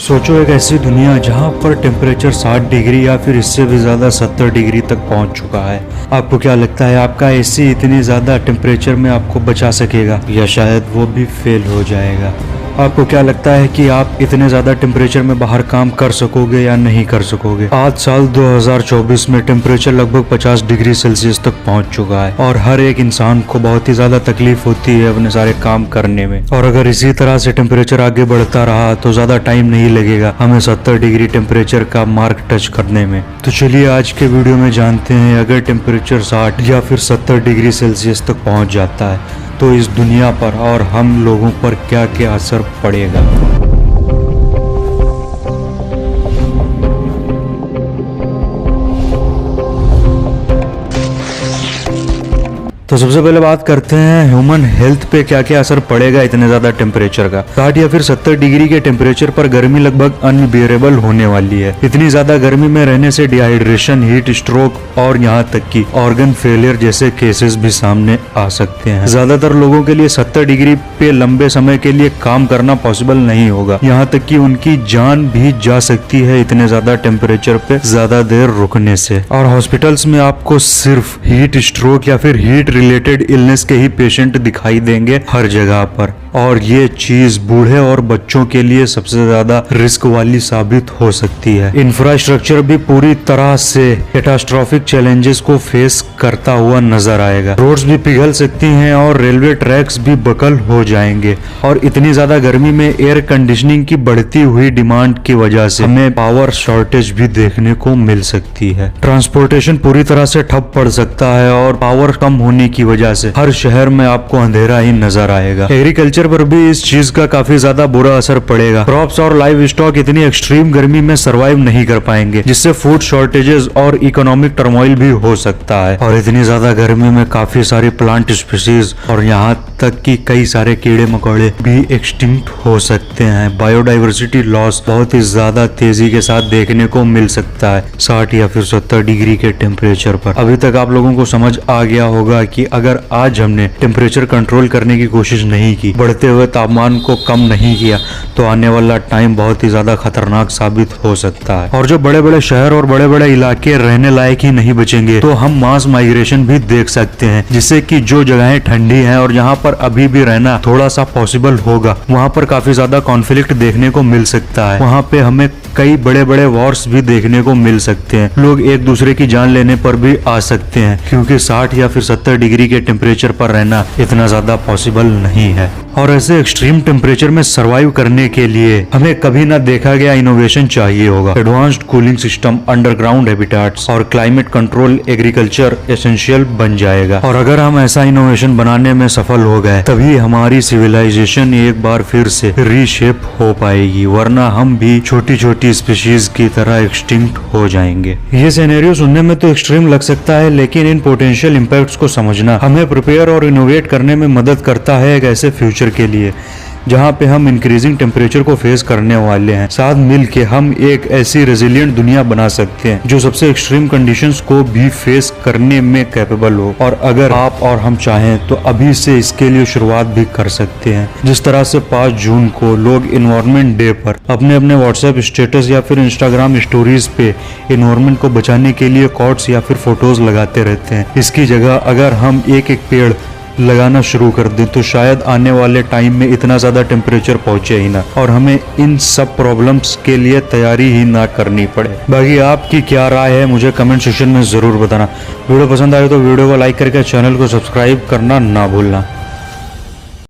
सोचो एक ऐसी दुनिया जहाँ पर टेम्परेचर 60 डिग्री या फिर इससे भी ज़्यादा 70 डिग्री तक पहुँच चुका है। आपको क्या लगता है आपका एसी इतनी ज़्यादा टेम्परेचर में आपको बचा सकेगा या शायद वो भी फेल हो जाएगा? आपको क्या लगता है कि आप इतने ज़्यादा टेम्परेचर में बाहर काम कर सकोगे या नहीं कर सकोगे? आज साल 2024 में टेम्परेचर लगभग 50 डिग्री सेल्सियस तक पहुंच चुका है और हर एक इंसान को बहुत ही ज़्यादा तकलीफ होती है अपने सारे काम करने में। और अगर इसी तरह से टेम्परेचर आगे बढ़ता रहा तो ज़्यादा टाइम नहीं लगेगा हमें 70 डिग्री टेम्परेचर का मार्क टच करने में। तो चलिए आज के वीडियो में जानते हैं अगर टेम्परेचर 60 या फिर 70 डिग्री सेल्सियस तक पहुँच जाता है तो इस दुनिया पर और हम लोगों पर क्या क्या असर पड़ेगा। तो सबसे पहले बात करते हैं ह्यूमन हेल्थ पे क्या क्या असर पड़ेगा इतने ज्यादा टेम्परेचर का। 60 या फिर 70 डिग्री के टेम्परेचर पर गर्मी लगभग अनबियरेबल होने वाली है। इतनी ज्यादा गर्मी में रहने से डिहाइड्रेशन, हीट स्ट्रोक और यहाँ तक कि ऑर्गन फेलियर जैसे केसेस भी सामने आ सकते हैं। ज्यादातर लोगों के लिए 70 डिग्री पे लंबे समय के लिए काम करना पॉसिबल नहीं होगा, यहाँ तक कि उनकी जान भी जा सकती है इतने ज्यादा टेम्परेचर पे ज्यादा देर रुकने से। और हॉस्पिटल्स में आपको सिर्फ हीट स्ट्रोक या फिर हीट रिलेटेड इलनेस के ही पेशेंट दिखाई देंगे हर जगह पर, और ये चीज बूढ़े और बच्चों के लिए सबसे ज्यादा रिस्क वाली साबित हो सकती है। इंफ्रास्ट्रक्चर भी पूरी तरह से कैटास्ट्रॉफिक चैलेंजेस को फेस करता हुआ नजर आएगा। रोड्स भी पिघल सकती हैं और रेलवे ट्रैक्स भी बकल हो जाएंगे। और इतनी ज्यादा गर्मी में एयर कंडीशनिंग की बढ़ती हुई डिमांड की वजह से हमें पावर शॉर्टेज भी देखने को मिल सकती है। ट्रांसपोर्टेशन पूरी तरह से ठप पड़ सकता है और पावर कम होने की वजह से हर शहर में आपको अंधेरा ही नजर आएगा। एग्रीकल्चर पर भी इस चीज का काफी ज्यादा बुरा असर पड़ेगा। क्रॉप्स और लाइव स्टॉक इतनी एक्सट्रीम गर्मी में सरवाइव नहीं कर पाएंगे, जिससे फूड शॉर्टेजेस और इकोनॉमिक टर्मोइल भी हो सकता है। और इतनी ज्यादा गर्मी में काफी सारी प्लांट स्पीशीज और यहाँ तक कि कई सारे कीड़े मकोड़े भी एक्सटिंक्ट हो सकते हैं। बायोडाइवर्सिटी लॉस बहुत ही ज्यादा तेजी के साथ देखने को मिल सकता है 60 या फिर 70 डिग्री के टेम्परेचर पर। अभी तक आप लोगों को समझ आ गया होगा कि अगर आज हमने टेम्परेचर कंट्रोल करने की कोशिश नहीं की, बढ़ते हुए तापमान को कम नहीं किया, तो आने वाला टाइम बहुत ही ज्यादा खतरनाक साबित हो सकता है। और जो बड़े बड़े शहर और बड़े बड़े इलाके रहने लायक ही नहीं बचेंगे, तो हम मास माइग्रेशन भी देख सकते हैं, जिससे कि जो जगहें ठंडी हैं और जहां पर अभी भी रहना थोड़ा सा पॉसिबल होगा, वहां पर काफी ज्यादा कॉन्फ्लिक्ट देखने को मिल सकता है। वहां पे हमें कई बड़े बड़े वॉर्स भी देखने को मिल सकते हैं। लोग एक दूसरे की जान लेने पर भी आ सकते हैं, क्योंकि 60 या फिर 70 डिग्री के टेम्परेचर पर रहना इतना ज्यादा पॉसिबल नहीं है। और ऐसे एक्सट्रीम टेम्परेचर में सरवाइव करने के लिए हमें कभी ना देखा गया इनोवेशन चाहिए होगा। Advanced cooling system, underground habitats और क्लाइमेट कंट्रोल एग्रीकल्चर एसेंशियल बन जाएगा। और अगर हम ऐसा इनोवेशन बनाने में सफल हो गए, तभी हमारी सिविलाइजेशन एक बार फिर से रीशेप हो पाएगी, वरना हम भी छोटी छोटी स्पीशीज की तरह एक्सटिंक्ट हो जाएंगे। ये सिनेरियो सुनने में तो एक्सट्रीम लग सकता है, लेकिन इन पोटेंशियल इम्पैक्ट्स को समझना हमें प्रिपेयर और इनोवेट करने में मदद करता है एक ऐसे फ्यूचर के लिए जहां पे हम इंक्रीजिंग टेम्परेचर को फेस करने वाले हैं। साथ मिलके हम एक ऐसी रेजिलिएंट दुनिया बना सकते हैं जो सबसे एक्सट्रीम कंडीशंस को भी फेस करने में कैपेबल हो। और अगर आप और हम चाहें तो अभी से इसके लिए शुरुआत भी कर सकते हैं। जिस तरह से 5 जून को लोग इन्वायरमेंट डे पर अपने अपने व्हाट्सएप स्टेटस या फिर इंस्टाग्राम स्टोरीज पे इन्वायरमेंट को बचाने के लिए कोट्स या फिर फोटोज लगाते रहते हैं, इसकी जगह अगर हम एक एक पेड़ लगाना शुरू कर दें तो शायद आने वाले टाइम में इतना ज़्यादा टेम्परेचर पहुंचे ही ना और हमें इन सब प्रॉब्लम्स के लिए तैयारी ही ना करनी पड़े। बाकी आपकी क्या राय है मुझे कमेंट सेक्शन में ज़रूर बताना। वीडियो पसंद आए तो वीडियो को लाइक करके चैनल को सब्सक्राइब करना ना भूलना।